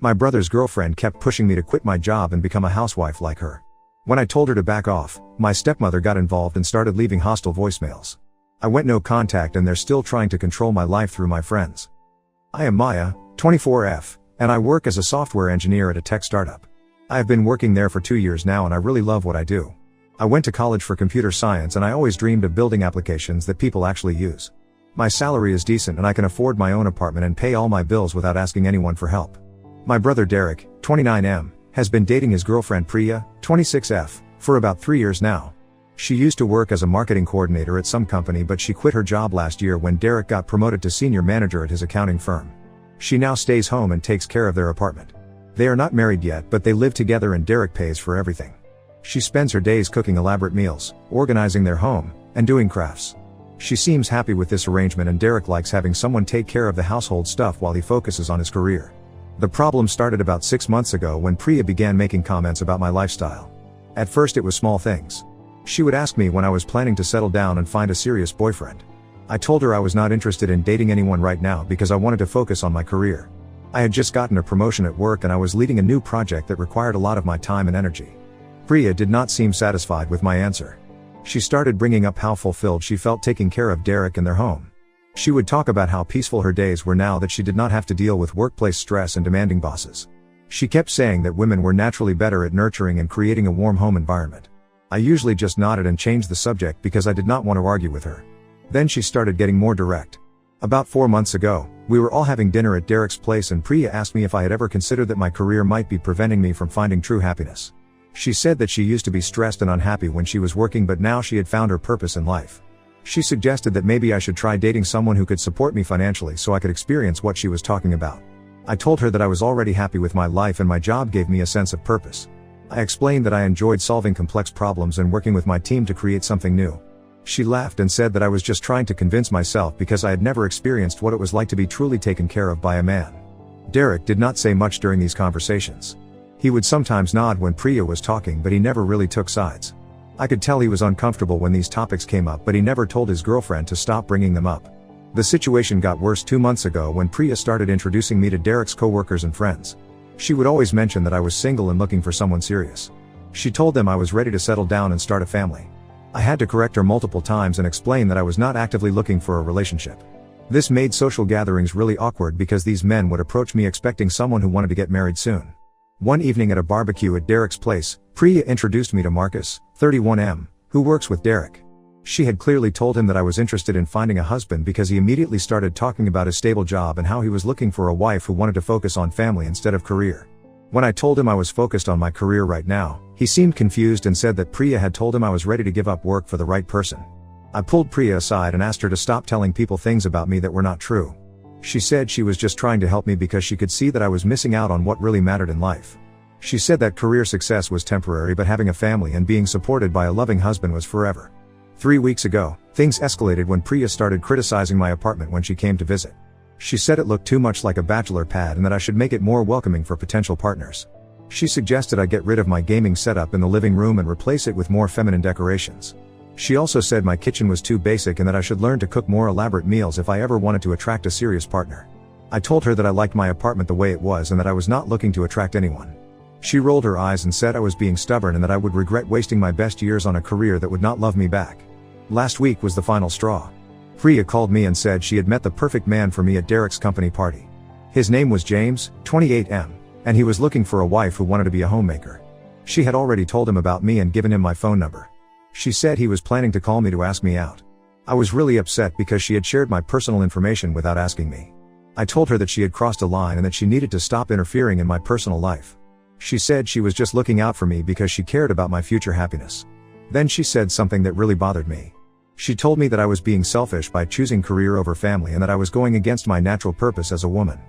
My brother's girlfriend kept pushing me to quit my job and become a housewife like her. When I told her to back off, my stepmother got involved and started leaving hostile voicemails. I went no contact and they're still trying to control my life through my friends. I am Maya, 24F, and I work as a software engineer at a tech startup. I have been working there for 2 years now and I really love what I do. I went to college for computer science and I always dreamed of building applications that people actually use. My salary is decent and I can afford my own apartment and pay all my bills without asking anyone for help. My brother Derek, 29M, has been dating his girlfriend Priya, 26F, for about 3 years now. She used to work as a marketing coordinator at some company but she quit her job last year when Derek got promoted to senior manager at his accounting firm. She now stays home and takes care of their apartment. They are not married yet but they live together and Derek pays for everything. She spends her days cooking elaborate meals, organizing their home, and doing crafts. She seems happy with this arrangement and Derek likes having someone take care of the household stuff while he focuses on his career. The problem started about 6 months ago when Priya began making comments about my lifestyle. At first it was small things. She would ask me when I was planning to settle down and find a serious boyfriend. I told her I was not interested in dating anyone right now because I wanted to focus on my career. I had just gotten a promotion at work and I was leading a new project that required a lot of my time and energy. Priya did not seem satisfied with my answer. She started bringing up how fulfilled she felt taking care of Derek and their home. She would talk about how peaceful her days were now that she did not have to deal with workplace stress and demanding bosses. She kept saying that women were naturally better at nurturing and creating a warm home environment. I usually just nodded and changed the subject because I did not want to argue with her. Then she started getting more direct. About 4 months ago, we were all having dinner at Derek's place and Priya asked me if I had ever considered that my career might be preventing me from finding true happiness. She said that she used to be stressed and unhappy when she was working but now she had found her purpose in life. She suggested that maybe I should try dating someone who could support me financially so I could experience what she was talking about. I told her that I was already happy with my life and my job gave me a sense of purpose. I explained that I enjoyed solving complex problems and working with my team to create something new. She laughed and said that I was just trying to convince myself because I had never experienced what it was like to be truly taken care of by a man. Derek did not say much during these conversations. He would sometimes nod when Priya was talking but he never really took sides. I could tell he was uncomfortable when these topics came up but he never told his girlfriend to stop bringing them up. The situation got worse 2 months ago when Priya started introducing me to Derek's co-workers and friends. She would always mention that I was single and looking for someone serious. She told them I was ready to settle down and start a family. I had to correct her multiple times and explain that I was not actively looking for a relationship. This made social gatherings really awkward because these men would approach me expecting someone who wanted to get married soon. One evening at a barbecue at Derek's place, Priya introduced me to Marcus, 31M, who works with Derek. She had clearly told him that I was interested in finding a husband because he immediately started talking about his stable job and how he was looking for a wife who wanted to focus on family instead of career. When I told him I was focused on my career right now, he seemed confused and said that Priya had told him I was ready to give up work for the right person. I pulled Priya aside and asked her to stop telling people things about me that were not true. She said she was just trying to help me because she could see that I was missing out on what really mattered in life. She said that career success was temporary but having a family and being supported by a loving husband was forever. 3 weeks ago, things escalated when Priya started criticizing my apartment when she came to visit. She said it looked too much like a bachelor pad and that I should make it more welcoming for potential partners. She suggested I get rid of my gaming setup in the living room and replace it with more feminine decorations. She also said my kitchen was too basic and that I should learn to cook more elaborate meals if I ever wanted to attract a serious partner. I told her that I liked my apartment the way it was and that I was not looking to attract anyone. She rolled her eyes and said I was being stubborn and that I would regret wasting my best years on a career that would not love me back. Last week was the final straw. Priya called me and said she had met the perfect man for me at Derek's company party. His name was James, 28M, and he was looking for a wife who wanted to be a homemaker. She had already told him about me and given him my phone number. She said he was planning to call me to ask me out. I was really upset because she had shared my personal information without asking me. I told her that she had crossed a line and that she needed to stop interfering in my personal life. She said she was just looking out for me because she cared about my future happiness. Then she said something that really bothered me. She told me that I was being selfish by choosing career over family and that I was going against my natural purpose as a woman.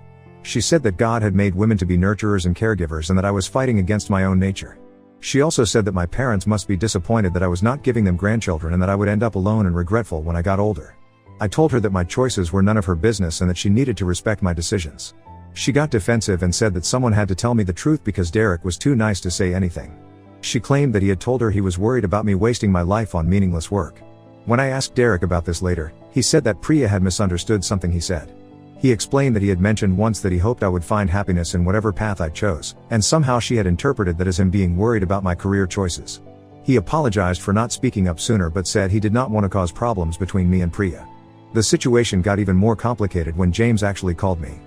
She said that God had made women to be nurturers and caregivers and that I was fighting against my own nature. She also said that my parents must be disappointed that I was not giving them grandchildren and that I would end up alone and regretful when I got older. I told her that my choices were none of her business and that she needed to respect my decisions. She got defensive and said that someone had to tell me the truth because Derek was too nice to say anything. She claimed that he had told her he was worried about me wasting my life on meaningless work. When I asked Derek about this later, he said that Priya had misunderstood something he said. He explained that he had mentioned once that he hoped I would find happiness in whatever path I chose, and somehow she had interpreted that as him being worried about my career choices. He apologized for not speaking up sooner but said he did not want to cause problems between me and Priya. The situation got even more complicated when James actually called me.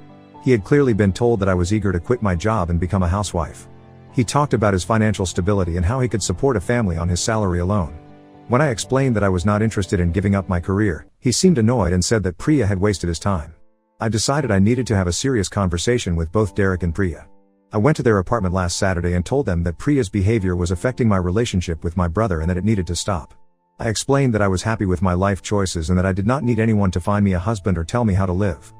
He had clearly been told that I was eager to quit my job and become a housewife. He talked about his financial stability and how he could support a family on his salary alone. When I explained that I was not interested in giving up my career, he seemed annoyed and said that Priya had wasted his time. I decided I needed to have a serious conversation with both Derek and Priya. I went to their apartment last Saturday and told them that Priya's behavior was affecting my relationship with my brother and that it needed to stop. I explained that I was happy with my life choices and that I did not need anyone to find me a husband or tell me how to live.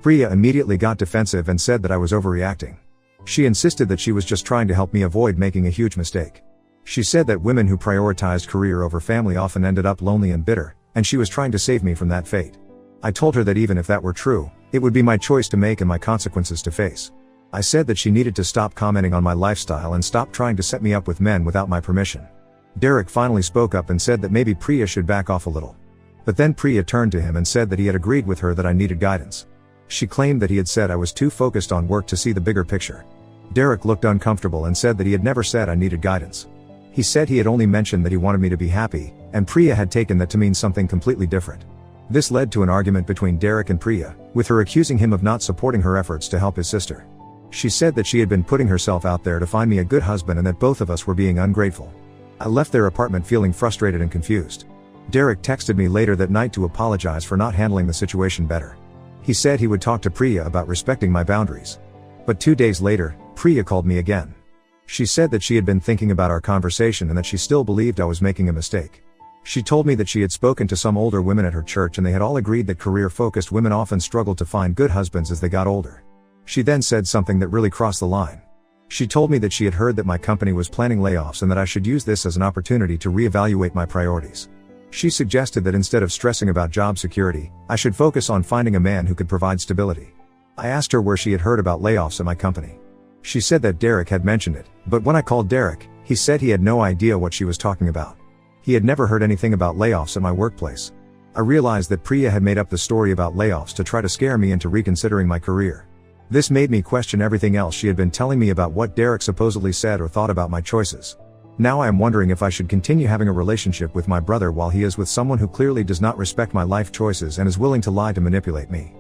Priya immediately got defensive and said that I was overreacting. She insisted that she was just trying to help me avoid making a huge mistake. She said that women who prioritized career over family often ended up lonely and bitter, and she was trying to save me from that fate. I told her that even if that were true, it would be my choice to make and my consequences to face. I said that she needed to stop commenting on my lifestyle and stop trying to set me up with men without my permission. Derek finally spoke up and said that maybe Priya should back off a little. But then Priya turned to him and said that he had agreed with her that I needed guidance. She claimed that he had said I was too focused on work to see the bigger picture. Derek looked uncomfortable and said that he had never said I needed guidance. He said he had only mentioned that he wanted me to be happy, and Priya had taken that to mean something completely different. This led to an argument between Derek and Priya, with her accusing him of not supporting her efforts to help his sister. She said that she had been putting herself out there to find me a good husband and that both of us were being ungrateful. I left their apartment feeling frustrated and confused. Derek texted me later that night to apologize for not handling the situation better. He said he would talk to Priya about respecting my boundaries. But 2 days later, Priya called me again. She said that she had been thinking about our conversation and that she still believed I was making a mistake. She told me that she had spoken to some older women at her church and they had all agreed that career-focused women often struggled to find good husbands as they got older. She then said something that really crossed the line. She told me that she had heard that my company was planning layoffs and that I should use this as an opportunity to reevaluate my priorities. She suggested that instead of stressing about job security, I should focus on finding a man who could provide stability. I asked her where she had heard about layoffs at my company. She said that Derek had mentioned it, but when I called Derek, he said he had no idea what she was talking about. He had never heard anything about layoffs at my workplace. I realized that Priya had made up the story about layoffs to try to scare me into reconsidering my career. This made me question everything else she had been telling me about what Derek supposedly said or thought about my choices. Now I am wondering if I should continue having a relationship with my brother while he is with someone who clearly does not respect my life choices and is willing to lie to manipulate me.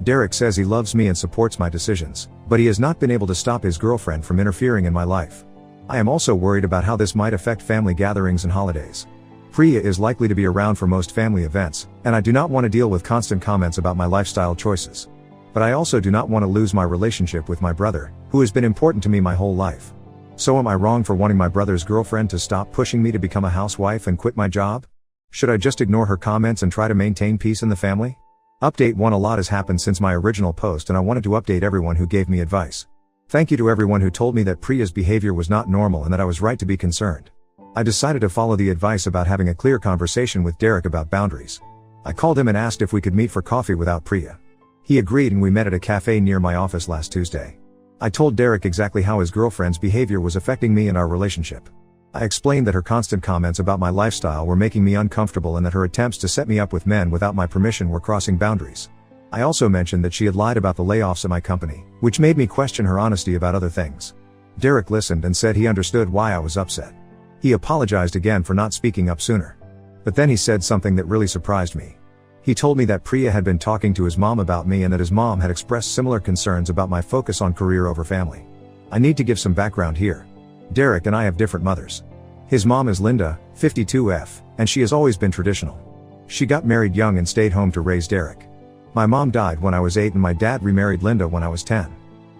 Derek says he loves me and supports my decisions, but he has not been able to stop his girlfriend from interfering in my life. I am also worried about how this might affect family gatherings and holidays. Priya is likely to be around for most family events, and I do not want to deal with constant comments about my lifestyle choices. But I also do not want to lose my relationship with my brother, who has been important to me my whole life. So am I wrong for wanting my brother's girlfriend to stop pushing me to become a housewife and quit my job? Should I just ignore her comments and try to maintain peace in the family? Update 1: A lot has happened since my original post and I wanted to update everyone who gave me advice. Thank you to everyone who told me that Priya's behavior was not normal and that I was right to be concerned. I decided to follow the advice about having a clear conversation with Derek about boundaries. I called him and asked if we could meet for coffee without Priya. He agreed and we met at a cafe near my office last Tuesday. I told Derek exactly how his girlfriend's behavior was affecting me and our relationship. I explained that her constant comments about my lifestyle were making me uncomfortable and that her attempts to set me up with men without my permission were crossing boundaries. I also mentioned that she had lied about the layoffs at my company, which made me question her honesty about other things. Derek listened and said he understood why I was upset. He apologized again for not speaking up sooner. But then he said something that really surprised me. He told me that Priya had been talking to his mom about me and that his mom had expressed similar concerns about my focus on career over family. I need to give some background here. Derek and I have different mothers. His mom is Linda, 52F, and she has always been traditional. She got married young and stayed home to raise Derek. My mom died when I was 8 and my dad remarried Linda when I was 10.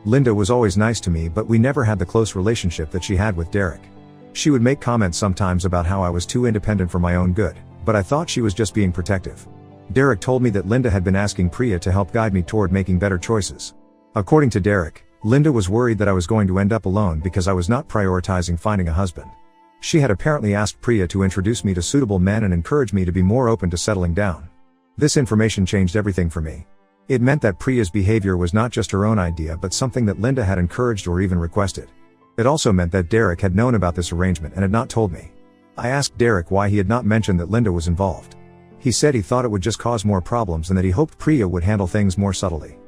Linda was always nice to me, but we never had the close relationship that she had with Derek. She would make comments sometimes about how I was too independent for my own good, but I thought she was just being protective. Derek told me that Linda had been asking Priya to help guide me toward making better choices. According to Derek, Linda was worried that I was going to end up alone because I was not prioritizing finding a husband. She had apparently asked Priya to introduce me to suitable men and encourage me to be more open to settling down. This information changed everything for me. It meant that Priya's behavior was not just her own idea but something that Linda had encouraged or even requested. It also meant that Derek had known about this arrangement and had not told me. I asked Derek why he had not mentioned that Linda was involved. He said he thought it would just cause more problems and that he hoped Priya would handle things more subtly.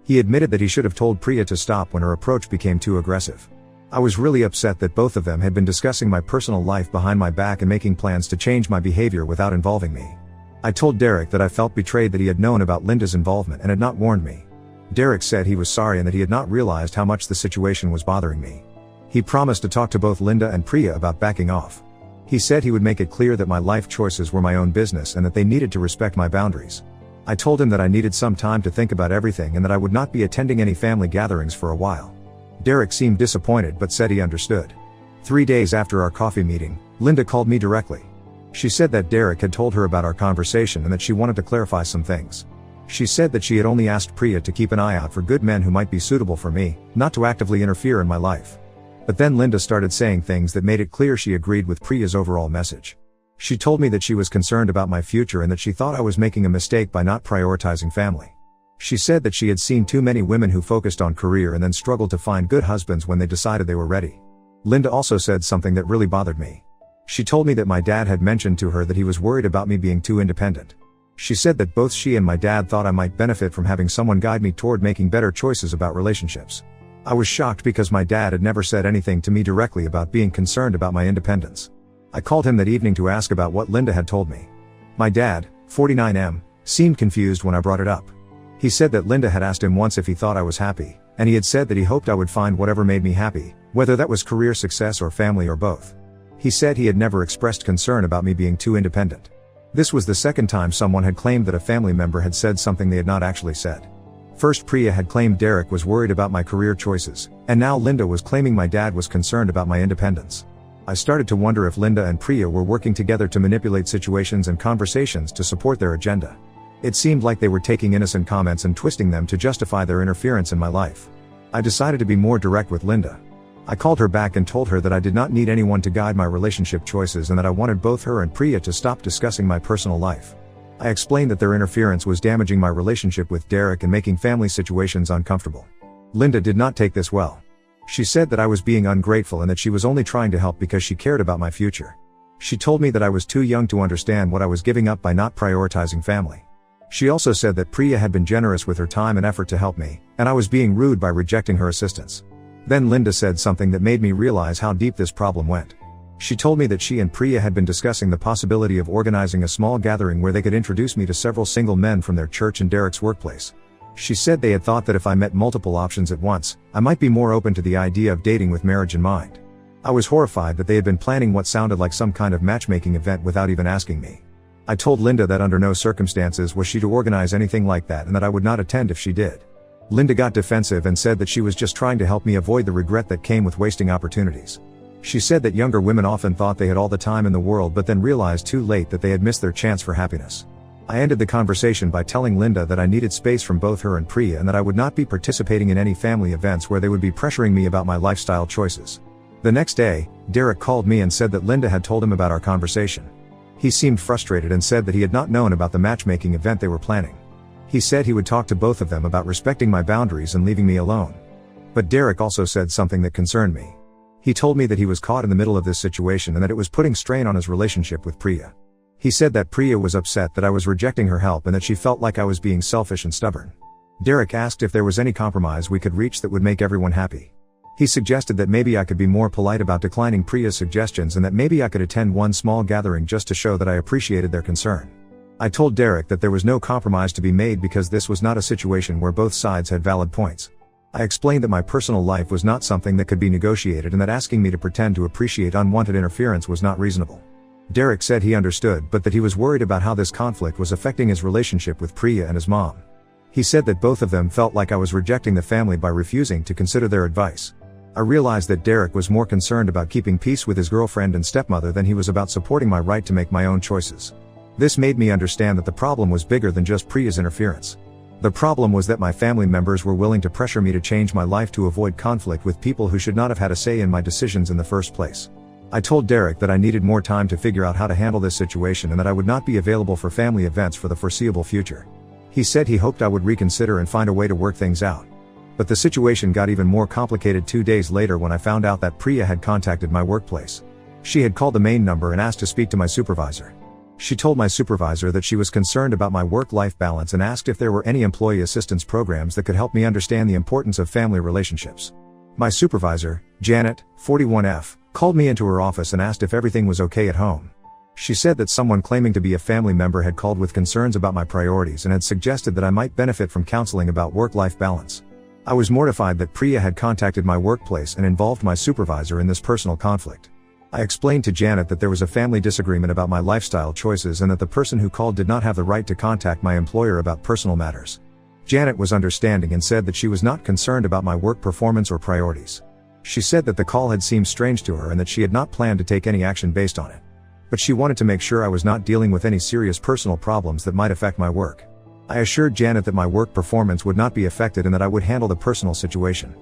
He admitted that he should have told Priya to stop when her approach became too aggressive. I was really upset that both of them had been discussing my personal life behind my back and making plans to change my behavior without involving me. I told Derek that I felt betrayed that he had known about Linda's involvement and had not warned me. Derek said he was sorry and that he had not realized how much the situation was bothering me. He promised to talk to both Linda and Priya about backing off. He said he would make it clear that my life choices were my own business and that they needed to respect my boundaries. I told him that I needed some time to think about everything and that I would not be attending any family gatherings for a while. Derek seemed disappointed but said he understood. 3 days after our coffee meeting, Linda called me directly. She said that Derek had told her about our conversation and that she wanted to clarify some things. She said that she had only asked Priya to keep an eye out for good men who might be suitable for me, not to actively interfere in my life. But then Linda started saying things that made it clear she agreed with Priya's overall message. She told me that she was concerned about my future and that she thought I was making a mistake by not prioritizing family. She said that she had seen too many women who focused on career and then struggled to find good husbands when they decided they were ready. Linda also said something that really bothered me. She told me that my dad had mentioned to her that he was worried about me being too independent. She said that both she and my dad thought I might benefit from having someone guide me toward making better choices about relationships. I was shocked because my dad had never said anything to me directly about being concerned about my independence. I called him that evening to ask about what Linda had told me. My dad, 49M, seemed confused when I brought it up. He said that Linda had asked him once if he thought I was happy, and he had said that he hoped I would find whatever made me happy, whether that was career success or family or both. He said he had never expressed concern about me being too independent. This was the second time someone had claimed that a family member had said something they had not actually said. First Priya had claimed Derek was worried about my career choices, and now Linda was claiming my dad was concerned about my independence. I started to wonder if Linda and Priya were working together to manipulate situations and conversations to support their agenda. It seemed like they were taking innocent comments and twisting them to justify their interference in my life. I decided to be more direct with Linda. I called her back and told her that I did not need anyone to guide my relationship choices and that I wanted both her and Priya to stop discussing my personal life. I explained that their interference was damaging my relationship with Derek and making family situations uncomfortable. Linda did not take this well. She said that I was being ungrateful and that she was only trying to help because she cared about my future. She told me that I was too young to understand what I was giving up by not prioritizing family. She also said that Priya had been generous with her time and effort to help me, and I was being rude by rejecting her assistance. Then Linda said something that made me realize how deep this problem went. She told me that she and Priya had been discussing the possibility of organizing a small gathering where they could introduce me to several single men from their church and Derek's workplace. She said they had thought that if I met multiple options at once, I might be more open to the idea of dating with marriage in mind. I was horrified that they had been planning what sounded like some kind of matchmaking event without even asking me. I told Linda that under no circumstances was she to organize anything like that and that I would not attend if she did. Linda got defensive and said that she was just trying to help me avoid the regret that came with wasting opportunities. She said that younger women often thought they had all the time in the world but then realized too late that they had missed their chance for happiness. I ended the conversation by telling Linda that I needed space from both her and Priya and that I would not be participating in any family events where they would be pressuring me about my lifestyle choices. The next day, Derek called me and said that Linda had told him about our conversation. He seemed frustrated and said that he had not known about the matchmaking event they were planning. He said he would talk to both of them about respecting my boundaries and leaving me alone. But Derek also said something that concerned me. He told me that he was caught in the middle of this situation and that it was putting strain on his relationship with Priya. He said that Priya was upset that I was rejecting her help and that she felt like I was being selfish and stubborn. Derek asked if there was any compromise we could reach that would make everyone happy. He suggested that maybe I could be more polite about declining Priya's suggestions and that maybe I could attend one small gathering just to show that I appreciated their concern. I told Derek that there was no compromise to be made because this was not a situation where both sides had valid points. I explained that my personal life was not something that could be negotiated and that asking me to pretend to appreciate unwanted interference was not reasonable. Derek said he understood but that he was worried about how this conflict was affecting his relationship with Priya and his mom. He said that both of them felt like I was rejecting the family by refusing to consider their advice. I realized that Derek was more concerned about keeping peace with his girlfriend and stepmother than he was about supporting my right to make my own choices. This made me understand that the problem was bigger than just Priya's interference. The problem was that my family members were willing to pressure me to change my life to avoid conflict with people who should not have had a say in my decisions in the first place. I told Derek that I needed more time to figure out how to handle this situation and that I would not be available for family events for the foreseeable future. He said he hoped I would reconsider and find a way to work things out. But the situation got even more complicated 2 days later when I found out that Priya had contacted my workplace. She had called the main number and asked to speak to my supervisor. She told my supervisor that she was concerned about my work-life balance and asked if there were any employee assistance programs that could help me understand the importance of family relationships. My supervisor, Janet, 41F, called me into her office and asked if everything was okay at home. She said that someone claiming to be a family member had called with concerns about my priorities and had suggested that I might benefit from counseling about work-life balance. I was mortified that Priya had contacted my workplace and involved my supervisor in this personal conflict. I explained to Janet that there was a family disagreement about my lifestyle choices and that the person who called did not have the right to contact my employer about personal matters. Janet was understanding and said that she was not concerned about my work performance or priorities. She said that the call had seemed strange to her and that she had not planned to take any action based on it. But she wanted to make sure I was not dealing with any serious personal problems that might affect my work. I assured Janet that my work performance would not be affected and that I would handle the personal situation.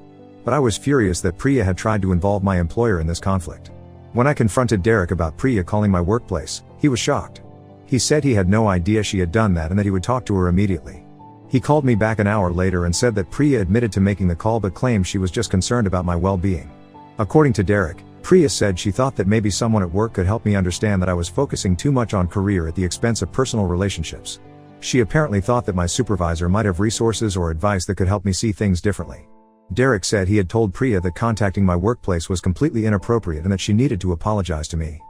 But I was furious that Priya had tried to involve my employer in this conflict. When I confronted Derek about Priya calling my workplace, he was shocked. He said he had no idea she had done that and that he would talk to her immediately. He called me back an hour later and said that Priya admitted to making the call but claimed she was just concerned about my well-being. According to Derek, Priya said she thought that maybe someone at work could help me understand that I was focusing too much on career at the expense of personal relationships. She apparently thought that my supervisor might have resources or advice that could help me see things differently. Derek said he had told Priya that contacting my workplace was completely inappropriate and that she needed to apologize to me.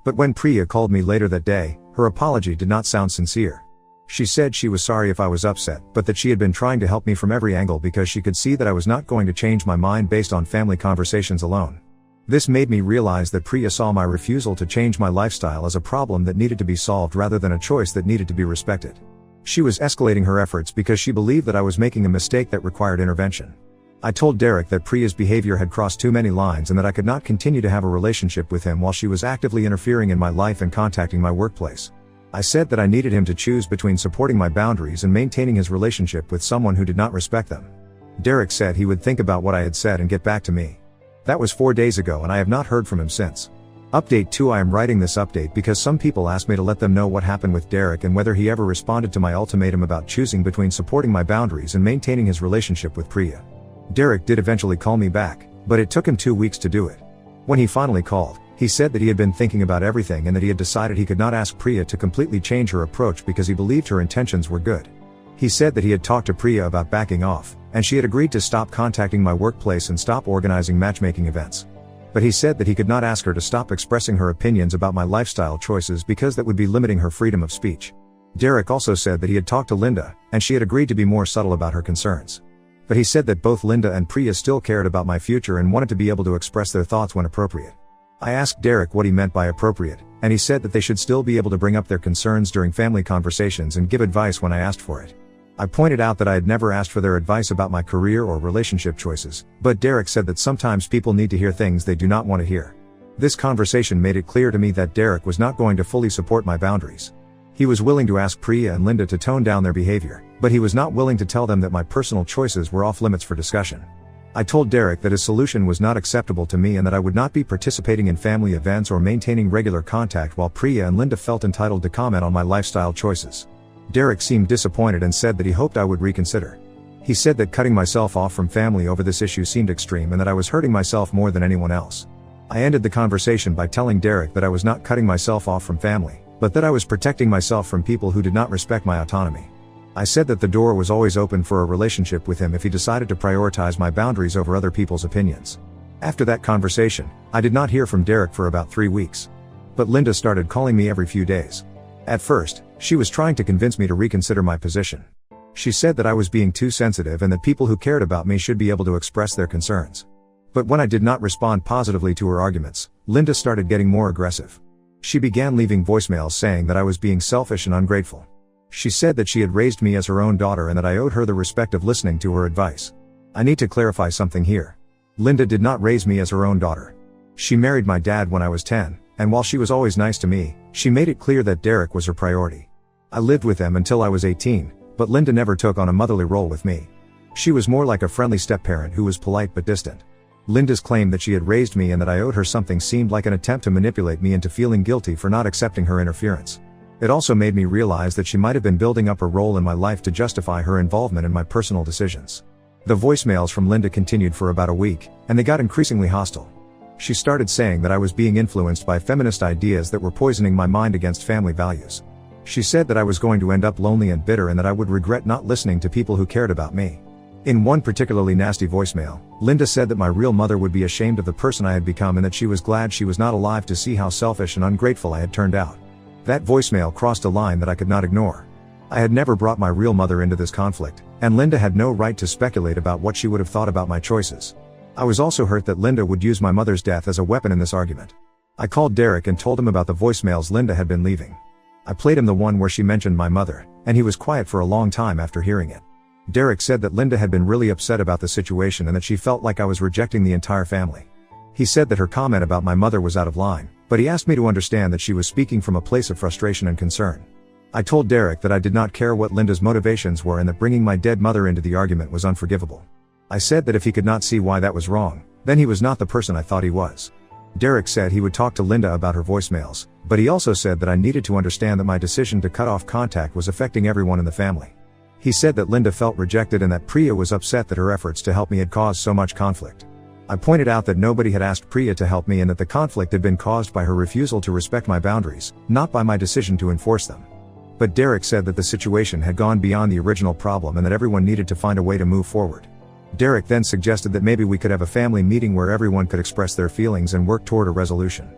But when Priya called me later that day, her apology did not sound sincere. She said she was sorry if I was upset, but that she had been trying to help me from every angle because she could see that I was not going to change my mind based on family conversations alone. This made me realize that Priya saw my refusal to change my lifestyle as a problem that needed to be solved rather than a choice that needed to be respected. She was escalating her efforts because she believed that I was making a mistake that required intervention. I told Derek that Priya's behavior had crossed too many lines and that I could not continue to have a relationship with him while she was actively interfering in my life and contacting my workplace. I said that I needed him to choose between supporting my boundaries and maintaining his relationship with someone who did not respect them. Derek said he would think about what I had said and get back to me. That was 4 days ago and I have not heard from him since. Update 2: I am writing this update because some people asked me to let them know what happened with Derek and whether he ever responded to my ultimatum about choosing between supporting my boundaries and maintaining his relationship with Priya. Derek did eventually call me back, but it took him 2 weeks to do it. When he finally called, he said that he had been thinking about everything and that he had decided he could not ask Priya to completely change her approach because he believed her intentions were good. He said that he had talked to Priya about backing off, and she had agreed to stop contacting my workplace and stop organizing matchmaking events. But he said that he could not ask her to stop expressing her opinions about my lifestyle choices because that would be limiting her freedom of speech. Derek also said that he had talked to Linda, and she had agreed to be more subtle about her concerns. But he said that both Linda and Priya still cared about my future and wanted to be able to express their thoughts when appropriate. I asked Derek what he meant by appropriate, and he said that they should still be able to bring up their concerns during family conversations and give advice when I asked for it. I pointed out that I had never asked for their advice about my career or relationship choices, but Derek said that sometimes people need to hear things they do not want to hear. This conversation made it clear to me that Derek was not going to fully support my boundaries. He was willing to ask Priya and Linda to tone down their behavior, but he was not willing to tell them that my personal choices were off limits for discussion. I told Derek that his solution was not acceptable to me and that I would not be participating in family events or maintaining regular contact while Priya and Linda felt entitled to comment on my lifestyle choices. Derek seemed disappointed and said that he hoped I would reconsider. He said that cutting myself off from family over this issue seemed extreme and that I was hurting myself more than anyone else. I ended the conversation by telling Derek that I was not cutting myself off from family, but that I was protecting myself from people who did not respect my autonomy. I said that the door was always open for a relationship with him if he decided to prioritize my boundaries over other people's opinions. After that conversation, I did not hear from Derek for about 3 weeks. But Linda started calling me every few days. At first, she was trying to convince me to reconsider my position. She said that I was being too sensitive and that people who cared about me should be able to express their concerns. But when I did not respond positively to her arguments, Linda started getting more aggressive. She began leaving voicemails saying that I was being selfish and ungrateful. She said that she had raised me as her own daughter and that I owed her the respect of listening to her advice. I need to clarify something here. Linda did not raise me as her own daughter. She married my dad when I was 10, and while she was always nice to me, she made it clear that Derek was her priority. I lived with them until I was 18, but Linda never took on a motherly role with me. She was more like a friendly step-parent who was polite but distant. Linda's claim that she had raised me and that I owed her something seemed like an attempt to manipulate me into feeling guilty for not accepting her interference. It also made me realize that she might have been building up a role in my life to justify her involvement in my personal decisions. The voicemails from Linda continued for about a week, and they got increasingly hostile. She started saying that I was being influenced by feminist ideas that were poisoning my mind against family values. She said that I was going to end up lonely and bitter and that I would regret not listening to people who cared about me. In one particularly nasty voicemail, Linda said that my real mother would be ashamed of the person I had become and that she was glad she was not alive to see how selfish and ungrateful I had turned out. That voicemail crossed a line that I could not ignore. I had never brought my real mother into this conflict, and Linda had no right to speculate about what she would have thought about my choices. I was also hurt that Linda would use my mother's death as a weapon in this argument. I called Derek and told him about the voicemails Linda had been leaving. I played him the one where she mentioned my mother, and he was quiet for a long time after hearing it. Derek said that Linda had been really upset about the situation and that she felt like I was rejecting the entire family. He said that her comment about my mother was out of line, but he asked me to understand that she was speaking from a place of frustration and concern. I told Derek that I did not care what Linda's motivations were and that bringing my dead mother into the argument was unforgivable. I said that if he could not see why that was wrong, then he was not the person I thought he was. Derek said he would talk to Linda about her voicemails, but he also said that I needed to understand that my decision to cut off contact was affecting everyone in the family. He said that Linda felt rejected and that Priya was upset that her efforts to help me had caused so much conflict. I pointed out that nobody had asked Priya to help me and that the conflict had been caused by her refusal to respect my boundaries, not by my decision to enforce them. But Derek said that the situation had gone beyond the original problem and that everyone needed to find a way to move forward. Derek then suggested that maybe we could have a family meeting where everyone could express their feelings and work toward a resolution.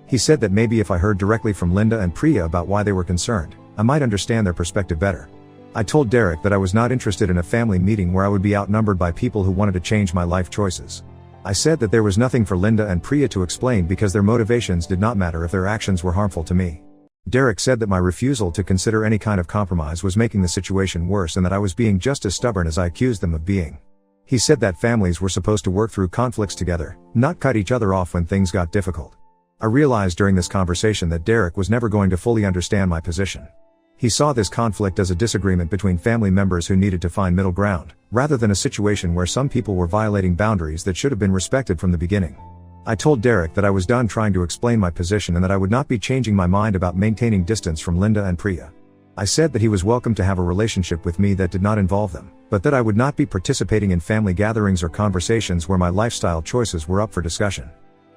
He said that maybe if I heard directly from Linda and Priya about why they were concerned, I might understand their perspective better. I told Derek that I was not interested in a family meeting where I would be outnumbered by people who wanted to change my life choices. I said that there was nothing for Linda and Priya to explain because their motivations did not matter if their actions were harmful to me. Derek said that my refusal to consider any kind of compromise was making the situation worse and that I was being just as stubborn as I accused them of being. He said that families were supposed to work through conflicts together, not cut each other off when things got difficult. I realized during this conversation that Derek was never going to fully understand my position. He saw this conflict as a disagreement between family members who needed to find middle ground, rather than a situation where some people were violating boundaries that should have been respected from the beginning. I told Derek that I was done trying to explain my position and that I would not be changing my mind about maintaining distance from Linda and Priya. I said that he was welcome to have a relationship with me that did not involve them, but that I would not be participating in family gatherings or conversations where my lifestyle choices were up for discussion.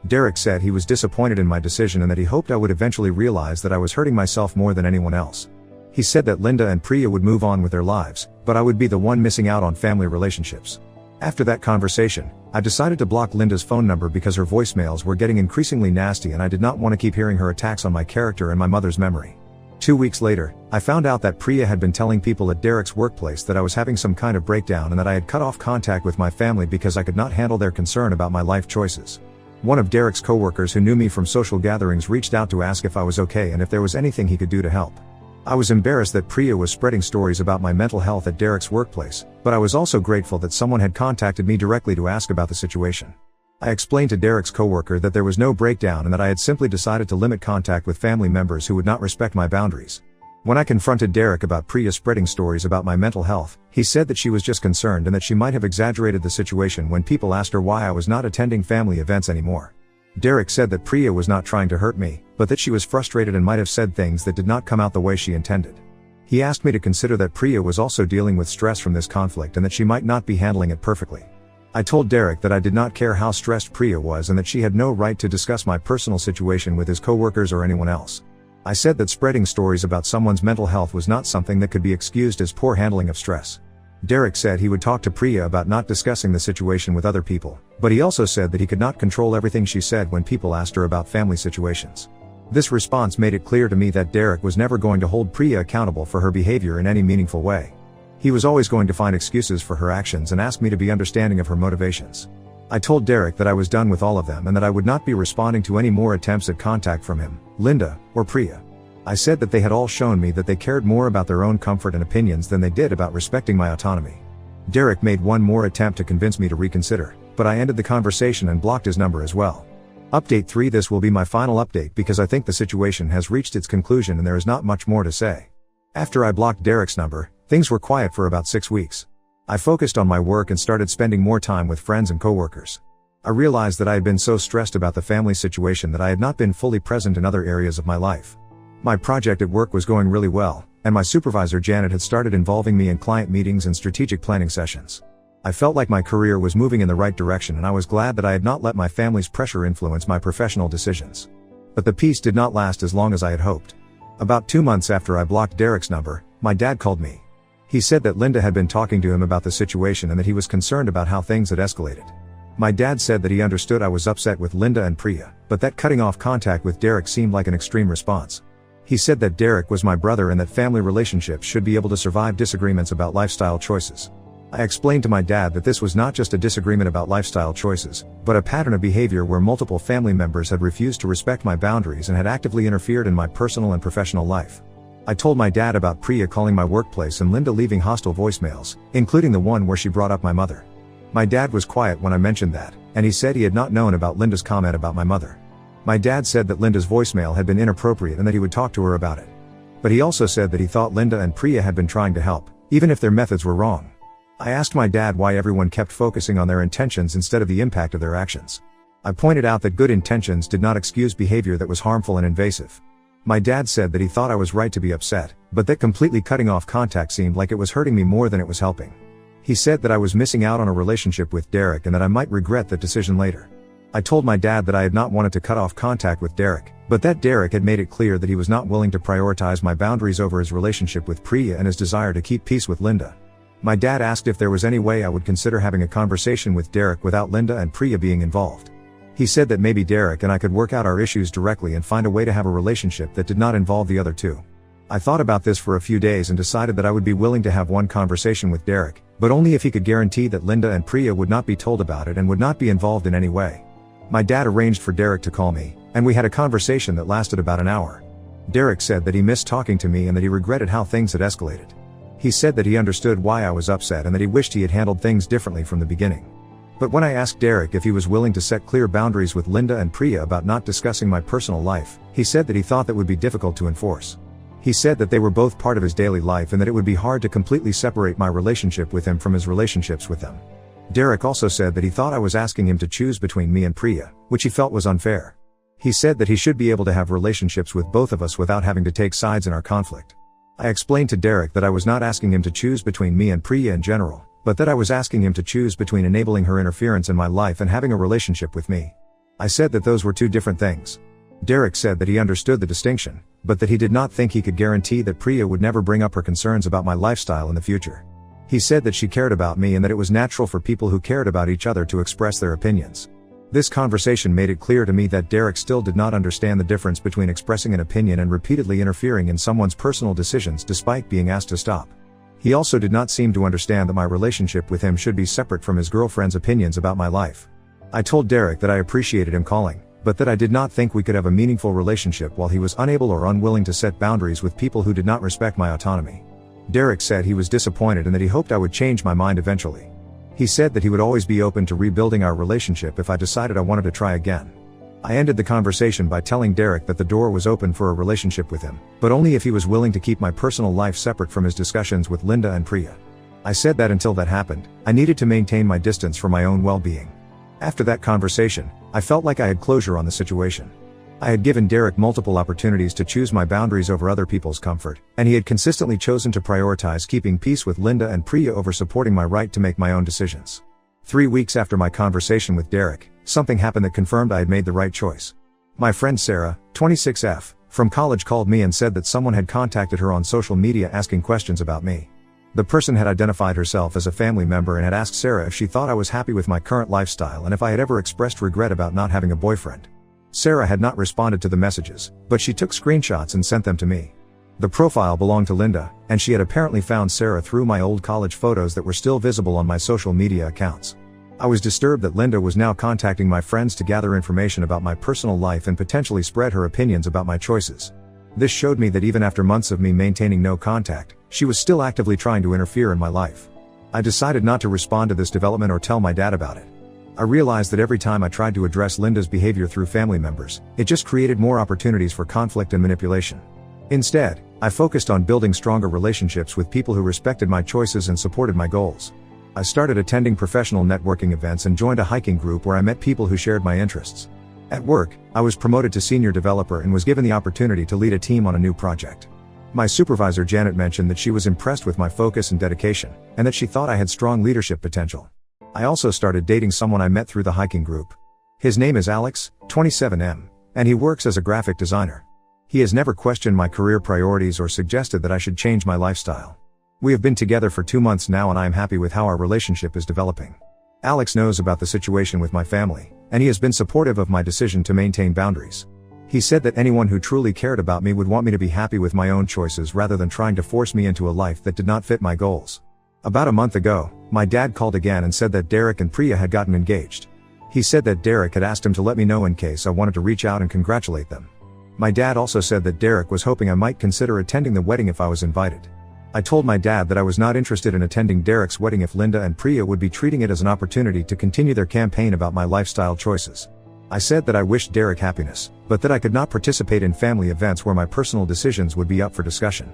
Derek said he was disappointed in my decision and that he hoped I would eventually realize that I was hurting myself more than anyone else. He said that Linda and Priya would move on with their lives, but I would be the one missing out on family relationships. After that conversation, I decided to block Linda's phone number because her voicemails were getting increasingly nasty and I did not want to keep hearing her attacks on my character and my mother's memory. 2 weeks later, I found out that Priya had been telling people at Derek's workplace that I was having some kind of breakdown and that I had cut off contact with my family because I could not handle their concern about my life choices. One of Derek's coworkers who knew me from social gatherings reached out to ask if I was okay and if there was anything he could do to help. I was embarrassed that Priya was spreading stories about my mental health at Derek's workplace, but I was also grateful that someone had contacted me directly to ask about the situation. I explained to Derek's coworker that there was no breakdown and that I had simply decided to limit contact with family members who would not respect my boundaries. When I confronted Derek about Priya spreading stories about my mental health, he said that she was just concerned and that she might have exaggerated the situation when people asked her why I was not attending family events anymore. Derek said that Priya was not trying to hurt me, but that she was frustrated and might have said things that did not come out the way she intended. He asked me to consider that Priya was also dealing with stress from this conflict and that she might not be handling it perfectly. I told Derek that I did not care how stressed Priya was and that she had no right to discuss my personal situation with his coworkers or anyone else. I said that spreading stories about someone's mental health was not something that could be excused as poor handling of stress. Derek said he would talk to Priya about not discussing the situation with other people, but he also said that he could not control everything she said when people asked her about family situations. This response made it clear to me that Derek was never going to hold Priya accountable for her behavior in any meaningful way. He was always going to find excuses for her actions and ask me to be understanding of her motivations. I told Derek that I was done with all of them and that I would not be responding to any more attempts at contact from him, Linda, or Priya. I said that they had all shown me that they cared more about their own comfort and opinions than they did about respecting my autonomy. Derek made one more attempt to convince me to reconsider, but I ended the conversation and blocked his number as well. Update 3. This will be my final update because I think the situation has reached its conclusion and there is not much more to say. After I blocked Derek's number, things were quiet for about 6 weeks. I focused on my work and started spending more time with friends and coworkers. I realized that I had been so stressed about the family situation that I had not been fully present in other areas of my life. My project at work was going really well, and my supervisor Janet had started involving me in client meetings and strategic planning sessions. I felt like my career was moving in the right direction, and I was glad that I had not let my family's pressure influence my professional decisions. But the peace did not last as long as I had hoped. About 2 months after I blocked Derek's number, my dad called me. He said that Linda had been talking to him about the situation and that he was concerned about how things had escalated. My dad said that he understood I was upset with Linda and Priya, but that cutting off contact with Derek seemed like an extreme response. He said that Derek was my brother and that family relationships should be able to survive disagreements about lifestyle choices. I explained to my dad that this was not just a disagreement about lifestyle choices, but a pattern of behavior where multiple family members had refused to respect my boundaries and had actively interfered in my personal and professional life. I told my dad about Priya calling my workplace and Linda leaving hostile voicemails, including the one where she brought up my mother. My dad was quiet when I mentioned that, and he said he had not known about Linda's comment about my mother. My dad said that Linda's voicemail had been inappropriate and that he would talk to her about it. But he also said that he thought Linda and Priya had been trying to help, even if their methods were wrong. I asked my dad why everyone kept focusing on their intentions instead of the impact of their actions. I pointed out that good intentions did not excuse behavior that was harmful and invasive. My dad said that he thought I was right to be upset, but that completely cutting off contact seemed like it was hurting me more than it was helping. He said that I was missing out on a relationship with Derek and that I might regret that decision later. I told my dad that I had not wanted to cut off contact with Derek, but that Derek had made it clear that he was not willing to prioritize my boundaries over his relationship with Priya and his desire to keep peace with Linda. My dad asked if there was any way I would consider having a conversation with Derek without Linda and Priya being involved. He said that maybe Derek and I could work out our issues directly and find a way to have a relationship that did not involve the other two. I thought about this for a few days and decided that I would be willing to have one conversation with Derek, but only if he could guarantee that Linda and Priya would not be told about it and would not be involved in any way. My dad arranged for Derek to call me, and we had a conversation that lasted about an hour. Derek said that he missed talking to me and that he regretted how things had escalated. He said that he understood why I was upset and that he wished he had handled things differently from the beginning. But when I asked Derek if he was willing to set clear boundaries with Linda and Priya about not discussing my personal life, he said that he thought that would be difficult to enforce. He said that they were both part of his daily life and that it would be hard to completely separate my relationship with him from his relationships with them. Derek also said that he thought I was asking him to choose between me and Priya, which he felt was unfair. He said that he should be able to have relationships with both of us without having to take sides in our conflict. I explained to Derek that I was not asking him to choose between me and Priya in general, but that I was asking him to choose between enabling her interference in my life and having a relationship with me. I said that those were two different things. Derek said that he understood the distinction, but that he did not think he could guarantee that Priya would never bring up her concerns about my lifestyle in the future. He said that she cared about me and that it was natural for people who cared about each other to express their opinions. This conversation made it clear to me that Derek still did not understand the difference between expressing an opinion and repeatedly interfering in someone's personal decisions despite being asked to stop. He also did not seem to understand that my relationship with him should be separate from his girlfriend's opinions about my life. I told Derek that I appreciated him calling, but that I did not think we could have a meaningful relationship while he was unable or unwilling to set boundaries with people who did not respect my autonomy. Derek said he was disappointed and that he hoped I would change my mind eventually. He said that he would always be open to rebuilding our relationship if I decided I wanted to try again. I ended the conversation by telling Derek that the door was open for a relationship with him, but only if he was willing to keep my personal life separate from his discussions with Linda and Priya. I said that until that happened, I needed to maintain my distance for my own well-being. After that conversation, I felt like I had closure on the situation. I had given Derek multiple opportunities to choose my boundaries over other people's comfort, and he had consistently chosen to prioritize keeping peace with Linda and Priya over supporting my right to make my own decisions. 3 weeks after my conversation with Derek, something happened that confirmed I had made the right choice. My friend Sarah, 26F, from college called me and said that someone had contacted her on social media asking questions about me. The person had identified herself as a family member and had asked Sarah if she thought I was happy with my current lifestyle and if I had ever expressed regret about not having a boyfriend. Sarah had not responded to the messages, but she took screenshots and sent them to me. The profile belonged to Linda, and she had apparently found Sarah through my old college photos that were still visible on my social media accounts. I was disturbed that Linda was now contacting my friends to gather information about my personal life and potentially spread her opinions about my choices. This showed me that even after months of me maintaining no contact, she was still actively trying to interfere in my life. I decided not to respond to this development or tell my dad about it. I realized that every time I tried to address Linda's behavior through family members, it just created more opportunities for conflict and manipulation. Instead, I focused on building stronger relationships with people who respected my choices and supported my goals. I started attending professional networking events and joined a hiking group where I met people who shared my interests. At work, I was promoted to senior developer and was given the opportunity to lead a team on a new project. My supervisor Janet mentioned that she was impressed with my focus and dedication, and that she thought I had strong leadership potential. I also started dating someone I met through the hiking group. His name is Alex, 27M, and he works as a graphic designer. He has never questioned my career priorities or suggested that I should change my lifestyle. We have been together for 2 months now and I am happy with how our relationship is developing. Alex knows about the situation with my family, and he has been supportive of my decision to maintain boundaries. He said that anyone who truly cared about me would want me to be happy with my own choices rather than trying to force me into a life that did not fit my goals. About a month ago, my dad called again and said that Derek and Priya had gotten engaged. He said that Derek had asked him to let me know in case I wanted to reach out and congratulate them. My dad also said that Derek was hoping I might consider attending the wedding if I was invited. I told my dad that I was not interested in attending Derek's wedding if Linda and Priya would be treating it as an opportunity to continue their campaign about my lifestyle choices. I said that I wished Derek happiness, but that I could not participate in family events where my personal decisions would be up for discussion.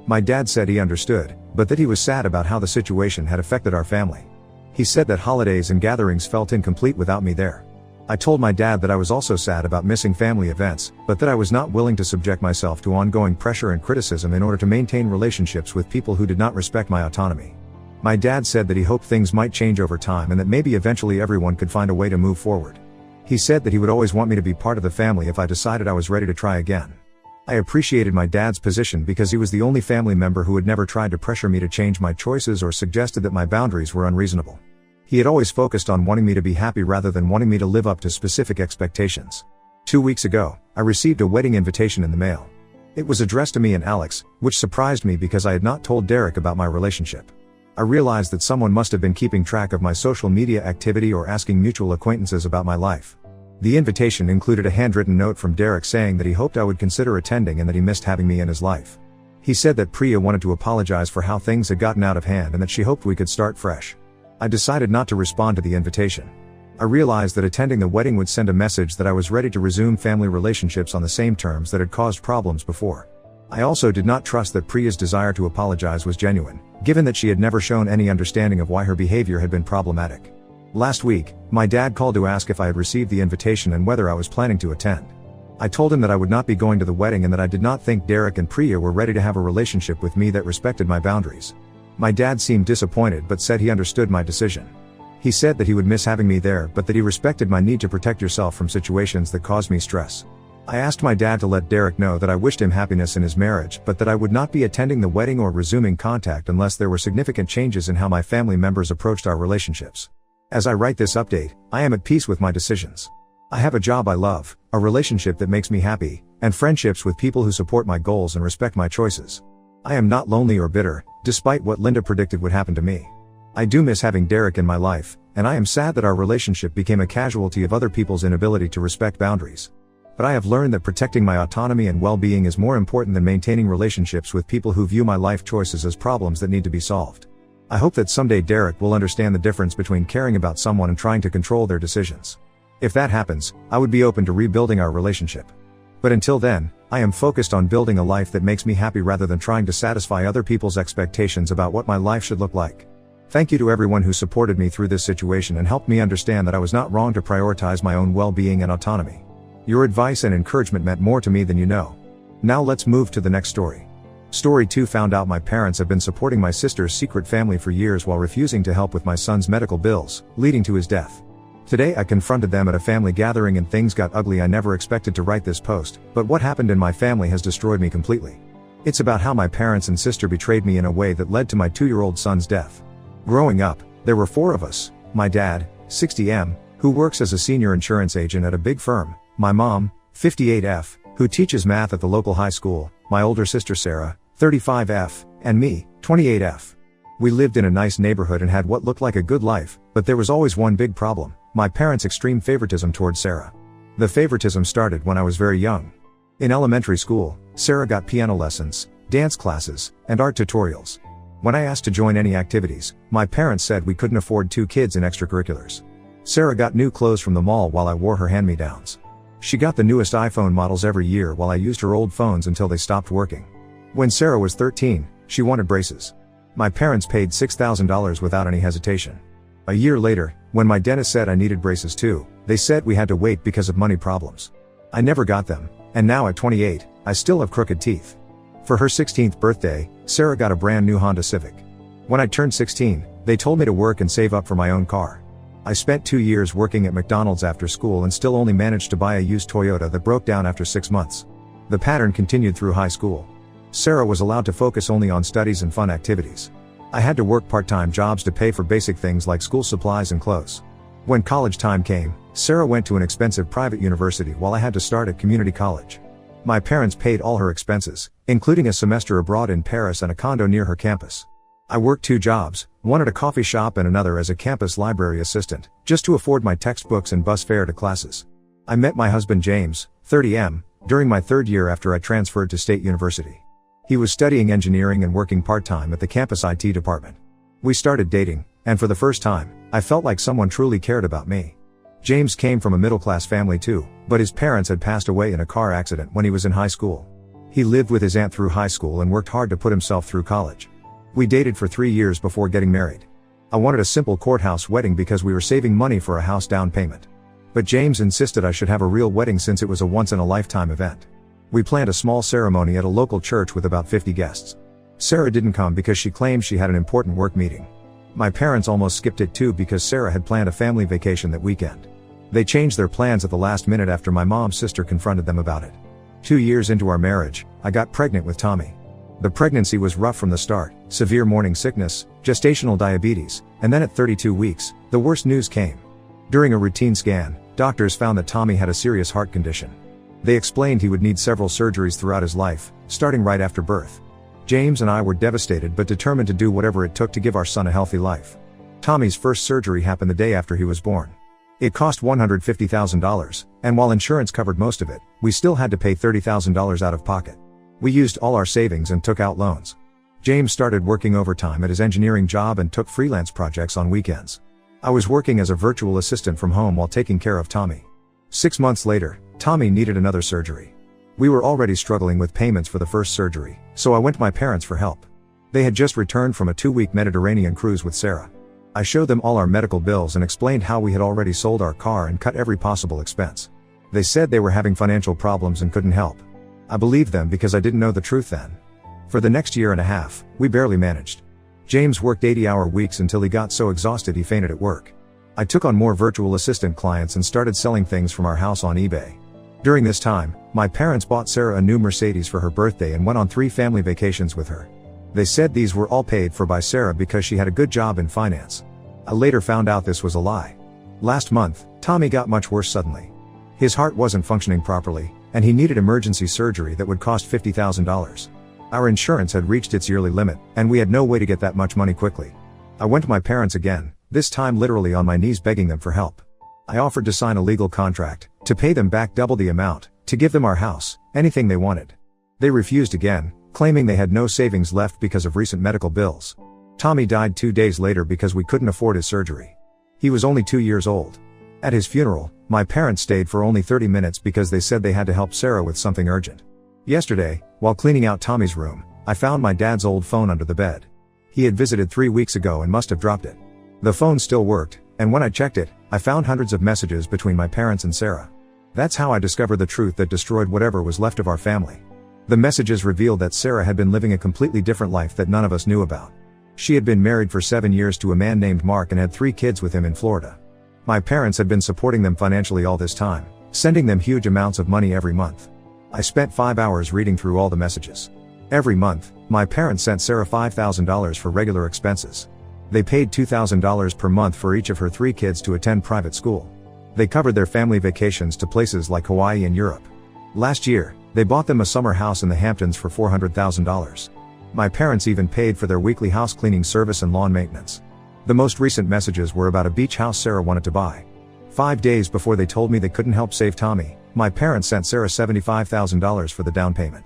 My dad said he understood, but that he was sad about how the situation had affected our family. He said that holidays and gatherings felt incomplete without me there. I told my dad that I was also sad about missing family events, but that I was not willing to subject myself to ongoing pressure and criticism in order to maintain relationships with people who did not respect my autonomy. My dad said that he hoped things might change over time and that maybe eventually everyone could find a way to move forward. He said that he would always want me to be part of the family if I decided I was ready to try again. I appreciated my dad's position because he was the only family member who had never tried to pressure me to change my choices or suggested that my boundaries were unreasonable. He had always focused on wanting me to be happy rather than wanting me to live up to specific expectations. 2 weeks ago, I received a wedding invitation in the mail. It was addressed to me and Alex, which surprised me because I had not told Derek about my relationship. I realized that someone must have been keeping track of my social media activity or asking mutual acquaintances about my life. The invitation included a handwritten note from Derek saying that he hoped I would consider attending and that he missed having me in his life. He said that Priya wanted to apologize for how things had gotten out of hand and that she hoped we could start fresh. I decided not to respond to the invitation. I realized that attending the wedding would send a message that I was ready to resume family relationships on the same terms that had caused problems before. I also did not trust that Priya's desire to apologize was genuine, given that she had never shown any understanding of why her behavior had been problematic. Last week, my dad called to ask if I had received the invitation and whether I was planning to attend. I told him that I would not be going to the wedding and that I did not think Derek and Priya were ready to have a relationship with me that respected my boundaries. My dad seemed disappointed but said he understood my decision. He said that he would miss having me there but that he respected my need to protect yourself from situations that caused me stress. I asked my dad to let Derek know that I wished him happiness in his marriage but that I would not be attending the wedding or resuming contact unless there were significant changes in how my family members approached our relationships. As I write this update, I am at peace with my decisions. I have a job I love, a relationship that makes me happy, and friendships with people who support my goals and respect my choices. I am not lonely or bitter, despite what Linda predicted would happen to me. I do miss having Derek in my life, and I am sad that our relationship became a casualty of other people's inability to respect boundaries. But I have learned that protecting my autonomy and well-being is more important than maintaining relationships with people who view my life choices as problems that need to be solved. I hope that someday Derek will understand the difference between caring about someone and trying to control their decisions. If that happens, I would be open to rebuilding our relationship. But until then, I am focused on building a life that makes me happy rather than trying to satisfy other people's expectations about what my life should look like. Thank you to everyone who supported me through this situation and helped me understand that I was not wrong to prioritize my own well-being and autonomy. Your advice and encouragement meant more to me than you know. Now let's move to the next story. Story 2 found out my parents have been supporting my sister's secret family for years while refusing to help with my son's medical bills, leading to his death. Today I confronted them at a family gathering and things got ugly. I never expected to write this post, but what happened in my family has destroyed me completely. It's about how my parents and sister betrayed me in a way that led to my 2-year-old son's death. Growing up, there were 4 of us: my dad, 60M, who works as a senior insurance agent at a big firm, my mom, 58F, who teaches math at the local high school, my older sister Sarah, 35F, and me, 28F. We lived in a nice neighborhood and had what looked like a good life, but there was always one big problem: my parents' extreme favoritism towards Sarah. The favoritism started when I was very young. In elementary school, Sarah got piano lessons, dance classes, and art tutorials. When I asked to join any activities, my parents said we couldn't afford 2 kids in extracurriculars. Sarah got new clothes from the mall while I wore her hand-me-downs. She got the newest iPhone models every year while I used her old phones until they stopped working. When Sarah was 13, she wanted braces. My parents paid $6,000 without any hesitation. A year later, when my dentist said I needed braces too, they said we had to wait because of money problems. I never got them, and now at 28, I still have crooked teeth. For her 16th birthday, Sarah got a brand new Honda Civic. When I turned 16, they told me to work and save up for my own car. I spent 2 years working at McDonald's after school and still only managed to buy a used Toyota that broke down after 6 months. The pattern continued through high school. Sarah was allowed to focus only on studies and fun activities. I had to work part-time jobs to pay for basic things like school supplies and clothes. When college time came, Sarah went to an expensive private university while I had to start at community college. My parents paid all her expenses, including a semester abroad in Paris and a condo near her campus. I worked 2 jobs, one at a coffee shop and another as a campus library assistant, just to afford my textbooks and bus fare to classes. I met my husband James, 30M, during my 3rd year after I transferred to State University. He was studying engineering and working part-time at the campus IT department. We started dating, and for the first time, I felt like someone truly cared about me. James came from a middle-class family too, but his parents had passed away in a car accident when he was in high school. He lived with his aunt through high school and worked hard to put himself through college. We dated for 3 years before getting married. I wanted a simple courthouse wedding because we were saving money for a house down payment. But James insisted I should have a real wedding since it was a once-in-a-lifetime event. We planned a small ceremony at a local church with about 50 guests. Sarah didn't come because she claimed she had an important work meeting. My parents almost skipped it too because Sarah had planned a family vacation that weekend. They changed their plans at the last minute after my mom's sister confronted them about it. 2 years into our marriage, I got pregnant with Tommy. The pregnancy was rough from the start, severe morning sickness, gestational diabetes, and then at 32 weeks, the worst news came. During a routine scan, doctors found that Tommy had a serious heart condition. They explained he would need several surgeries throughout his life, starting right after birth. James and I were devastated but determined to do whatever it took to give our son a healthy life. Tommy's first surgery happened the day after he was born. It cost $150,000, and while insurance covered most of it, we still had to pay $30,000 out of pocket. We used all our savings and took out loans. James started working overtime at his engineering job and took freelance projects on weekends. I was working as a virtual assistant from home while taking care of Tommy. 6 months later, Tommy needed another surgery. We were already struggling with payments for the first surgery, so I went to my parents for help. They had just returned from a 2-week Mediterranean cruise with Sarah. I showed them all our medical bills and explained how we had already sold our car and cut every possible expense. They said they were having financial problems and couldn't help. I believed them because I didn't know the truth then. For the next year and a half, we barely managed. James worked 80-hour weeks until he got so exhausted he fainted at work. I took on more virtual assistant clients and started selling things from our house on eBay. During this time, my parents bought Sarah a new Mercedes for her birthday and went on 3 family vacations with her. They said these were all paid for by Sarah because she had a good job in finance. I later found out this was a lie. Last month, Tommy got much worse suddenly. His heart wasn't functioning properly, and he needed emergency surgery that would cost $50,000. Our insurance had reached its yearly limit, and we had no way to get that much money quickly. I went to my parents again, this time literally on my knees begging them for help. I offered to sign a legal contract, to pay them back double the amount, to give them our house, anything they wanted. They refused again, claiming they had no savings left because of recent medical bills. Tommy died 2 days later because we couldn't afford his surgery. He was only 2 years old. At his funeral, my parents stayed for only 30 minutes because they said they had to help Sarah with something urgent. Yesterday, while cleaning out Tommy's room, I found my dad's old phone under the bed. He had visited 3 weeks ago and must have dropped it. The phone still worked, and when I checked it, I found hundreds of messages between my parents and Sarah. That's how I discovered the truth that destroyed whatever was left of our family. The messages revealed that Sarah had been living a completely different life that none of us knew about. She had been married for 7 years to a man named Mark and had 3 kids with him in Florida. My parents had been supporting them financially all this time, sending them huge amounts of money every month. I spent 5 hours reading through all the messages. Every month, my parents sent Sarah $5,000 for regular expenses. They paid $2,000 per month for each of her 3 kids to attend private school. They covered their family vacations to places like Hawaii and Europe. Last year, they bought them a summer house in the Hamptons for $400,000. My parents even paid for their weekly house cleaning service and lawn maintenance. The most recent messages were about a beach house Sarah wanted to buy. 5 days before they told me they couldn't help save Tommy, my parents sent Sarah $75,000 for the down payment.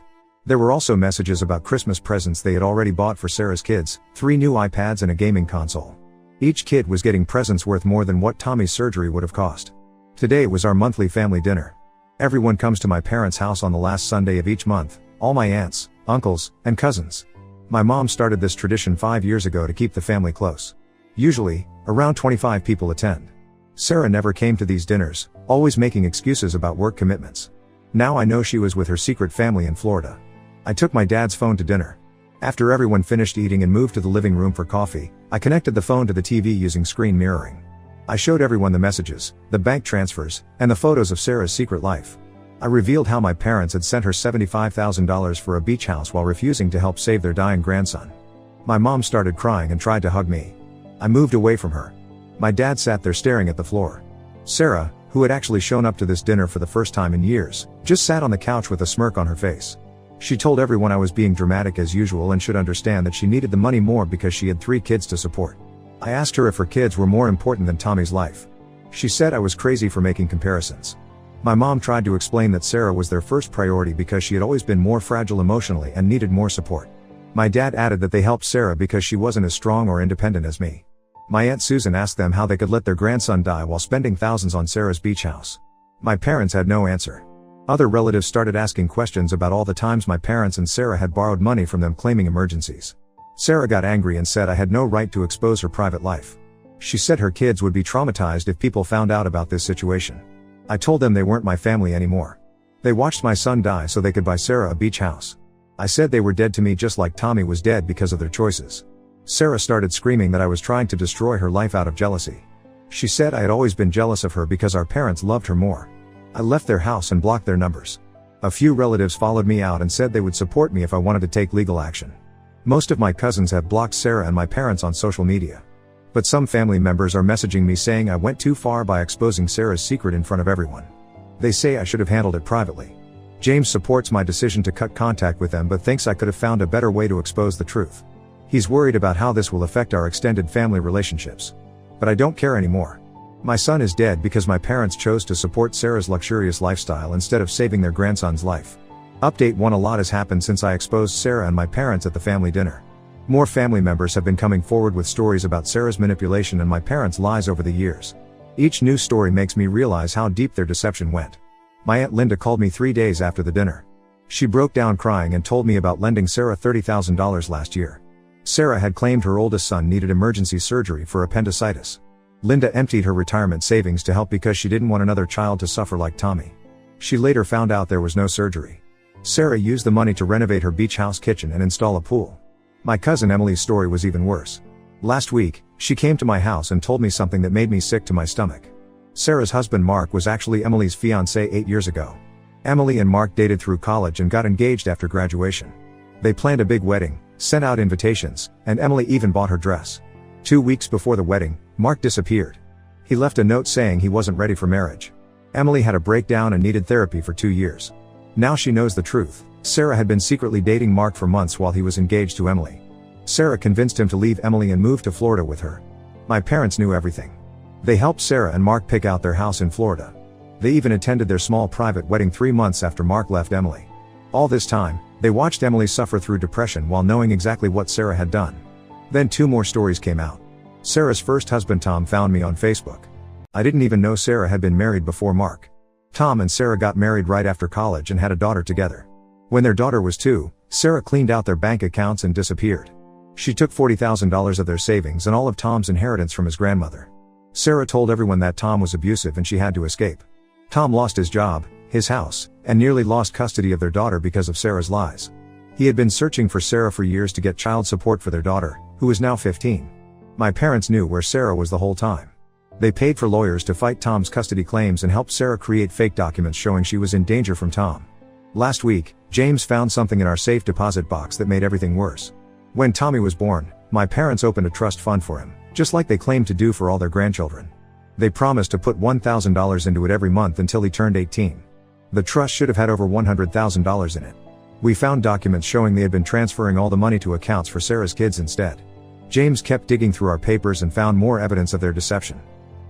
There were also messages about Christmas presents they had already bought for Sarah's kids, 3 new iPads and a gaming console. Each kid was getting presents worth more than what Tommy's surgery would have cost. Today was our monthly family dinner. Everyone comes to my parents' house on the last Sunday of each month, all my aunts, uncles, and cousins. My mom started this tradition 5 years ago to keep the family close. Usually, around 25 people attend. Sarah never came to these dinners, always making excuses about work commitments. Now I know she was with her secret family in Florida. I took my dad's phone to dinner. After everyone finished eating and moved to the living room for coffee, I connected the phone to the TV using screen mirroring. I showed everyone the messages, the bank transfers, and the photos of Sarah's secret life. I revealed how my parents had sent her $75,000 for a beach house while refusing to help save their dying grandson. My mom started crying and tried to hug me. I moved away from her. My dad sat there staring at the floor. Sarah, who had actually shown up to this dinner for the first time in years, just sat on the couch with a smirk on her face. She told everyone I was being dramatic as usual and should understand that she needed the money more because she had 3 kids to support. I asked her if her kids were more important than Tommy's life. She said I was crazy for making comparisons. My mom tried to explain that Sarah was their first priority because she had always been more fragile emotionally and needed more support. My dad added that they helped Sarah because she wasn't as strong or independent as me. My Aunt Susan asked them how they could let their grandson die while spending thousands on Sarah's beach house. My parents had no answer. Other relatives started asking questions about all the times my parents and Sarah had borrowed money from them claiming emergencies. Sarah got angry and said I had no right to expose her private life. She said her kids would be traumatized if people found out about this situation. I told them they weren't my family anymore. They watched my son die so they could buy Sarah a beach house. I said they were dead to me just like Tommy was dead because of their choices. Sarah started screaming that I was trying to destroy her life out of jealousy. She said I had always been jealous of her because our parents loved her more. I left their house and blocked their numbers. A few relatives followed me out and said they would support me if I wanted to take legal action. Most of my cousins have blocked Sarah and my parents on social media. But some family members are messaging me saying I went too far by exposing Sarah's secret in front of everyone. They say I should have handled it privately. James supports my decision to cut contact with them but thinks I could have found a better way to expose the truth. He's worried about how this will affect our extended family relationships. But I don't care anymore. My son is dead because my parents chose to support Sarah's luxurious lifestyle instead of saving their grandson's life. Update 1: A lot has happened since I exposed Sarah and my parents at the family dinner. More family members have been coming forward with stories about Sarah's manipulation and my parents' lies over the years. Each new story makes me realize how deep their deception went. My Aunt Linda called me 3 days after the dinner. She broke down crying and told me about lending Sarah $30,000 last year. Sarah had claimed her oldest son needed emergency surgery for appendicitis. Linda emptied her retirement savings to help because she didn't want another child to suffer like Tommy. She later found out there was no surgery. Sarah used the money to renovate her beach house kitchen and install a pool. My cousin Emily's story was even worse. Last week, she came to my house and told me something that made me sick to my stomach. Sarah's husband Mark was actually Emily's fiancé 8 years ago. Emily and Mark dated through college and got engaged after graduation. They planned a big wedding, sent out invitations, and Emily even bought her dress. 2 weeks before the wedding, Mark disappeared. He left a note saying he wasn't ready for marriage. Emily had a breakdown and needed therapy for 2 years. Now she knows the truth. Sarah had been secretly dating Mark for months while he was engaged to Emily. Sarah convinced him to leave Emily and move to Florida with her. My parents knew everything. They helped Sarah and Mark pick out their house in Florida. They even attended their small private wedding 3 months after Mark left Emily. All this time, they watched Emily suffer through depression while knowing exactly what Sarah had done. Then 2 more stories came out. Sarah's first husband Tom found me on Facebook. I didn't even know Sarah had been married before Mark. Tom and Sarah got married right after college and had a daughter together. When their daughter was 2, Sarah cleaned out their bank accounts and disappeared. She took $40,000 of their savings and all of Tom's inheritance from his grandmother. Sarah told everyone that Tom was abusive and she had to escape. Tom lost his job, his house, and nearly lost custody of their daughter because of Sarah's lies. He had been searching for Sarah for years to get child support for their daughter, who is now 15. My parents knew where Sarah was the whole time. They paid for lawyers to fight Tom's custody claims and helped Sarah create fake documents showing she was in danger from Tom. Last week, James found something in our safe deposit box that made everything worse. When Tommy was born, my parents opened a trust fund for him, just like they claimed to do for all their grandchildren. They promised to put $1,000 into it every month until he turned 18. The trust should have had over $100,000 in it. We found documents showing they had been transferring all the money to accounts for Sarah's kids instead. James kept digging through our papers and found more evidence of their deception.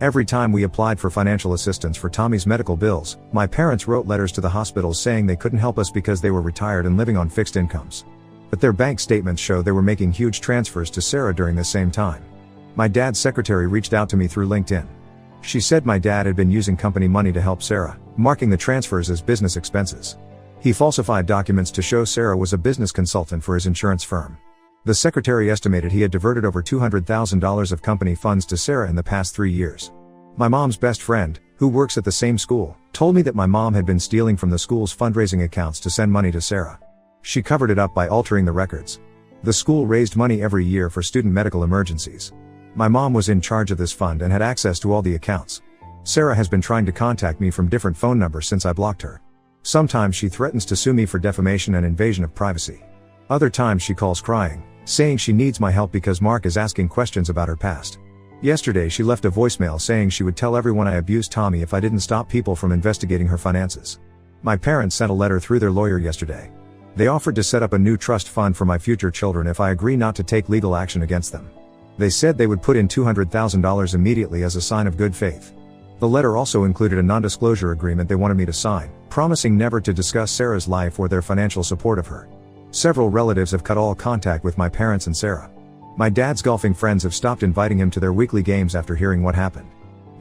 Every time we applied for financial assistance for Tommy's medical bills, my parents wrote letters to the hospitals saying they couldn't help us because they were retired and living on fixed incomes. But their bank statements show they were making huge transfers to Sarah during this same time. My dad's secretary reached out to me through LinkedIn. She said my dad had been using company money to help Sarah, marking the transfers as business expenses. He falsified documents to show Sarah was a business consultant for his insurance firm. The secretary estimated he had diverted over $200,000 of company funds to Sarah in the past 3 years. My mom's best friend, who works at the same school, told me that my mom had been stealing from the school's fundraising accounts to send money to Sarah. She covered it up by altering the records. The school raised money every year for student medical emergencies. My mom was in charge of this fund and had access to all the accounts. Sarah has been trying to contact me from different phone numbers since I blocked her. Sometimes she threatens to sue me for defamation and invasion of privacy. Other times she calls crying, saying she needs my help because Mark is asking questions about her past. Yesterday she left a voicemail saying she would tell everyone I abused Tommy if I didn't stop people from investigating her finances. My parents sent a letter through their lawyer yesterday. They offered to set up a new trust fund for my future children if I agree not to take legal action against them. They said they would put in $200,000 immediately as a sign of good faith. The letter also included a non-disclosure agreement they wanted me to sign, promising never to discuss Sarah's life or their financial support of her. Several relatives have cut all contact with my parents and Sarah. My dad's golfing friends have stopped inviting him to their weekly games after hearing what happened.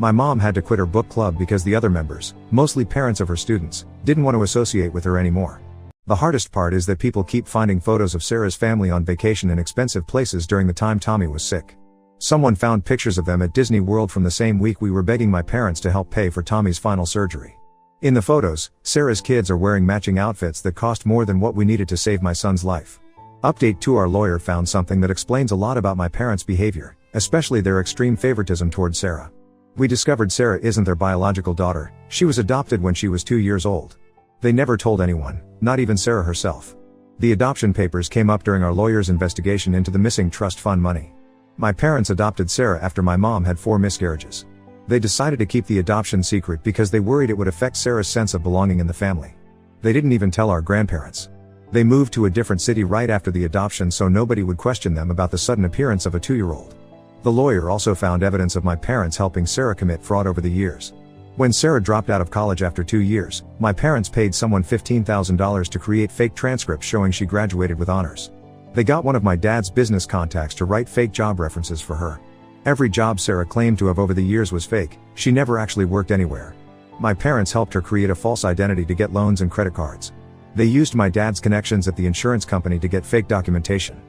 My mom had to quit her book club because the other members, mostly parents of her students, didn't want to associate with her anymore. The hardest part is that people keep finding photos of Sarah's family on vacation in expensive places during the time Tommy was sick. Someone found pictures of them at Disney World from the same week we were begging my parents to help pay for Tommy's final surgery. In the photos, Sarah's kids are wearing matching outfits that cost more than what we needed to save my son's life. Update 2: Our lawyer found something that explains a lot about my parents' behavior, especially their extreme favoritism toward Sarah. We discovered Sarah isn't their biological daughter, she was adopted when she was 2 years old. They never told anyone, not even Sarah herself. The adoption papers came up during our lawyer's investigation into the missing trust fund money. My parents adopted Sarah after my mom had 4 miscarriages. They decided to keep the adoption secret because they worried it would affect Sarah's sense of belonging in the family. They didn't even tell our grandparents. They moved to a different city right after the adoption so nobody would question them about the sudden appearance of a 2-year-old. The lawyer also found evidence of my parents helping Sarah commit fraud over the years. When Sarah dropped out of college after 2 years, my parents paid someone $15,000 to create fake transcripts showing she graduated with honors. They got one of my dad's business contacts to write fake job references for her. Every job Sarah claimed to have over the years was fake, she never actually worked anywhere. My parents helped her create a false identity to get loans and credit cards. They used my dad's connections at the insurance company to get fake documentation.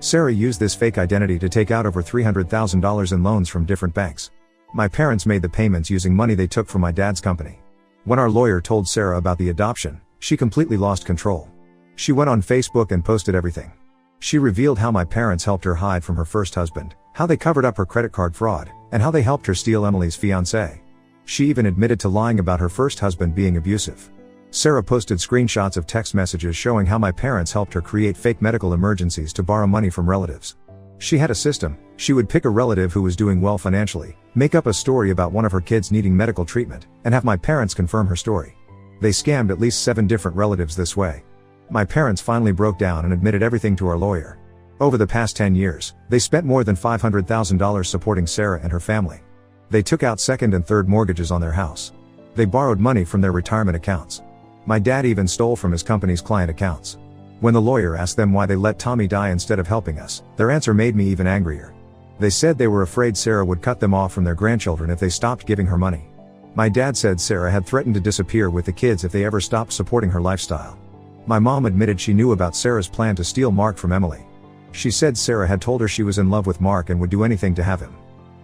Sarah used this fake identity to take out over $300,000 in loans from different banks. My parents made the payments using money they took from my dad's company. When our lawyer told Sarah about the adoption, she completely lost control. She went on Facebook and posted everything. She revealed how my parents helped her hide from her first husband, how they covered up her credit card fraud, and how they helped her steal Emily's fiancé. She even admitted to lying about her first husband being abusive. Sarah posted screenshots of text messages showing how my parents helped her create fake medical emergencies to borrow money from relatives. She had a system. She would pick a relative who was doing well financially, make up a story about one of her kids needing medical treatment, and have my parents confirm her story. They scammed at least 7 different relatives this way. My parents finally broke down and admitted everything to our lawyer. Over the past 10 years, they spent more than $500,000 supporting Sarah and her family. They took out second and third mortgages on their house. They borrowed money from their retirement accounts. My dad even stole from his company's client accounts. When the lawyer asked them why they let Tommy die instead of helping us, their answer made me even angrier. They said they were afraid Sarah would cut them off from their grandchildren if they stopped giving her money. My dad said Sarah had threatened to disappear with the kids if they ever stopped supporting her lifestyle. My mom admitted she knew about Sarah's plan to steal Mark from Emily. She said Sarah had told her she was in love with Mark and would do anything to have him.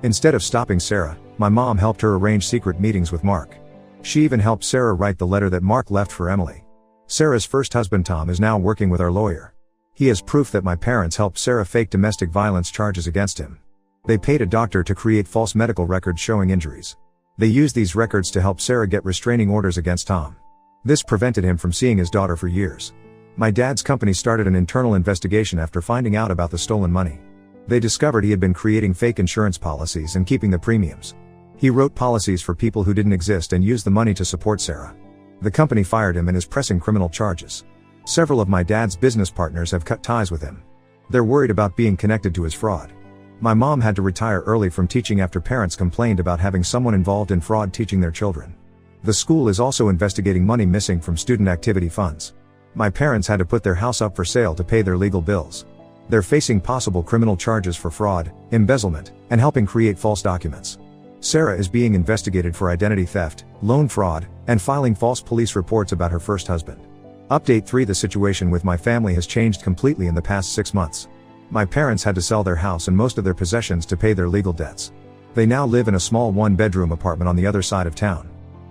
Instead of stopping Sarah, my mom helped her arrange secret meetings with Mark. She even helped Sarah write the letter that Mark left for Emily. Sarah's first husband Tom is now working with our lawyer. He has proof that my parents helped Sarah fake domestic violence charges against him. They paid a doctor to create false medical records showing injuries. They used these records to help Sarah get restraining orders against Tom. This prevented him from seeing his daughter for years. My dad's company started an internal investigation after finding out about the stolen money. They discovered he had been creating fake insurance policies and keeping the premiums. He wrote policies for people who didn't exist and used the money to support Sarah. The company fired him and is pressing criminal charges. Several of my dad's business partners have cut ties with him. They're worried about being connected to his fraud. My mom had to retire early from teaching after parents complained about having someone involved in fraud teaching their children. The school is also investigating money missing from student activity funds. My parents had to put their house up for sale to pay their legal bills. They're facing possible criminal charges for fraud, embezzlement, and helping create false documents. Sarah is being investigated for identity theft, loan fraud, and filing false police reports about her first husband. Update 3: The situation with my family has changed completely in the past 6 months. My parents had to sell their house and most of their possessions to pay their legal debts. They now live in a small 1-bedroom apartment on the other side of town.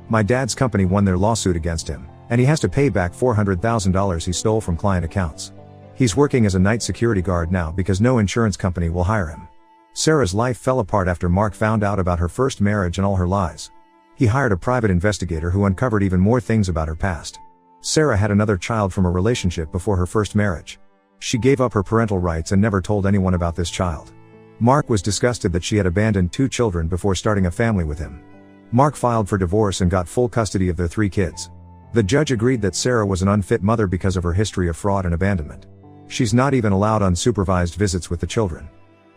My dad's company won their lawsuit against him, And he has to pay back $400,000 he stole from client accounts. He's working as a night security guard now because no insurance company will hire him. Sarah's life fell apart after Mark found out about her first marriage and all her lies. He hired a private investigator who uncovered even more things about her past. Sarah had another child from a relationship before her first marriage. She gave up her parental rights and never told anyone about this child. Mark was disgusted that she had abandoned 2 children before starting a family with him. Mark filed for divorce and got full custody of their 3 kids. The judge agreed that Sarah was an unfit mother because of her history of fraud and abandonment. She's not even allowed unsupervised visits with the children.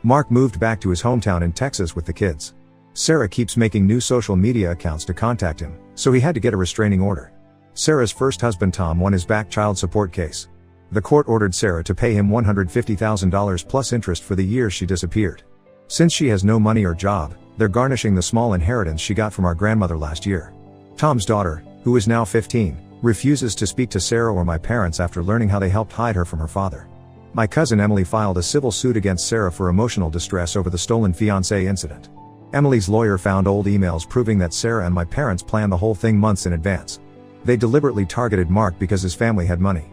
Mark moved back to his hometown in Texas with the kids. Sarah keeps making new social media accounts to contact him, so he had to get a restraining order. Sarah's first husband Tom won his back child support case. The court ordered Sarah to pay him $150,000 plus interest for the years she disappeared. Since she has no money or job, they're garnishing the small inheritance she got from our grandmother last year. Tom's daughter, who is now 15, refuses to speak to Sarah or my parents after learning how they helped hide her from her father. My cousin Emily filed a civil suit against Sarah for emotional distress over the stolen fiancé incident. Emily's lawyer found old emails proving that Sarah and my parents planned the whole thing months in advance. They deliberately targeted Mark because his family had money.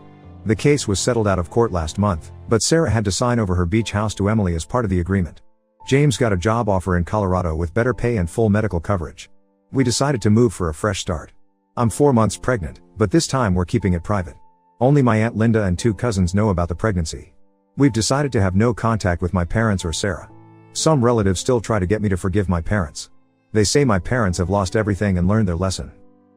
The case was settled out of court last month, but Sarah had to sign over her beach house to Emily as part of the agreement. James got a job offer in Colorado with better pay and full medical coverage. We decided to move for a fresh start. I'm 4 months pregnant, but this time we're keeping it private. Only my Aunt Linda and 2 cousins know about the pregnancy. We've decided to have no contact with my parents or Sarah. Some relatives still try to get me to forgive my parents. They say my parents have lost everything and learned their lesson.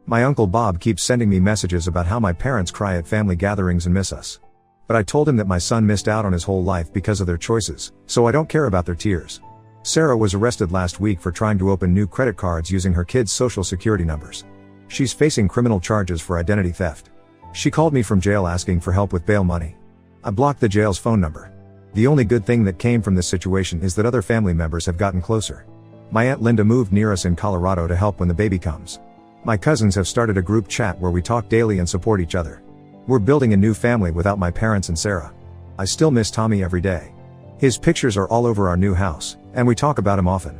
My Uncle Bob keeps sending me messages about how my parents cry at family gatherings and miss us. But I told him that my son missed out on his whole life because of their choices, so I don't care about their tears. Sarah was arrested last week for trying to open new credit cards using her kids' social security numbers. She's facing criminal charges for identity theft. She called me from jail asking for help with bail money. I blocked the jail's phone number. The only good thing that came from this situation is that other family members have gotten closer. My Aunt Linda moved near us in Colorado to help when the baby comes. My cousins have started a group chat where we talk daily and support each other. We're building a new family without my parents and Sarah. I still miss Tommy every day. His pictures are all over our new house, and we talk about him often.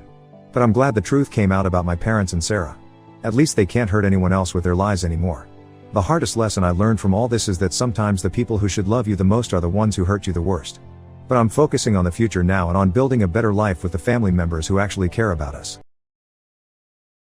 But I'm glad the truth came out about my parents and Sarah. At least they can't hurt anyone else with their lies anymore. The hardest lesson I learned from all this is that sometimes the people who should love you the most are the ones who hurt you the worst. But I'm focusing on the future now and on building a better life with the family members who actually care about us.